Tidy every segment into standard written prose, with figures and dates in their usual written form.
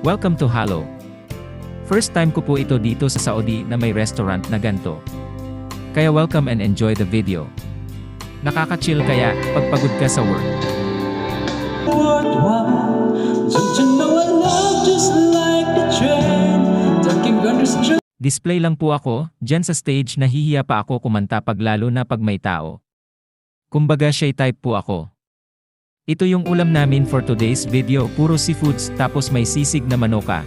Welcome to Halo. First time ko po ito dito sa Saudi na may restaurant na ganto. Kaya welcome and enjoy the video. Nakaka-chill kaya pagpagod ka sa work. Display lang po ako, dyan sa stage nahihiya pa ako kumanta pag lalo na pag may tao. Kumbaga shy type po ako. Ito yung ulam namin for today's video, puro seafoods tapos may sisig na manoka.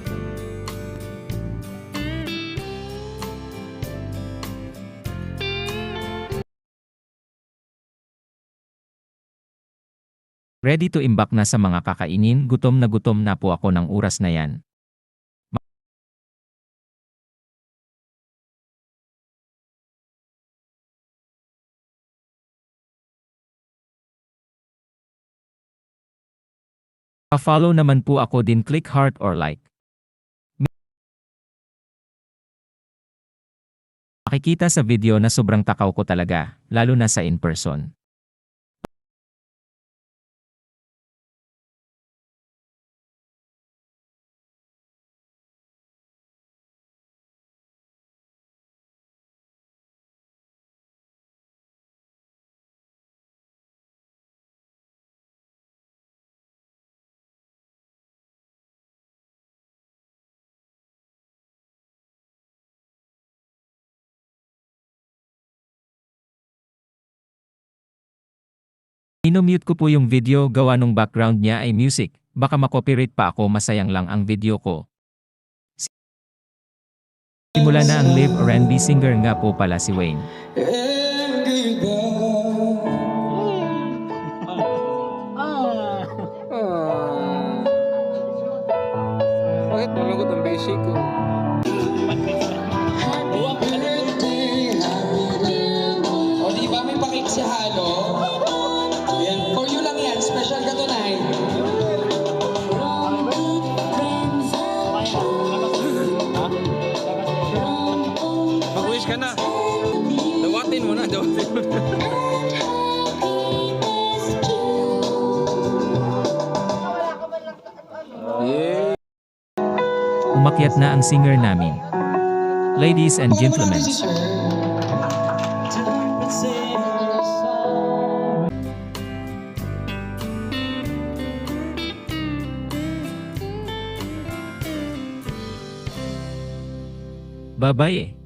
Ready to imbak na sa mga kakainin, gutom na po ako ng oras na yan. Pa-follow naman po ako din, click heart or like. Makikita sa video na sobrang takaw ko talaga, lalo na sa in-person. Inomute ko po yung video gawa nung background niya ay music, baka makopyright pa ako, masayang lang ang video ko. Simula na ang live R&B singer nga po pala si Wayne. Bakit malungkot ang beshi ko? O diba may pakik si Halo? Yan, for you lang yan, special ka tonight. Mag-wish ka na. Dawatin mo na, dawatin mo na. Umakyat na ang singer namin. Ladies and gentlemen. Bye-bye.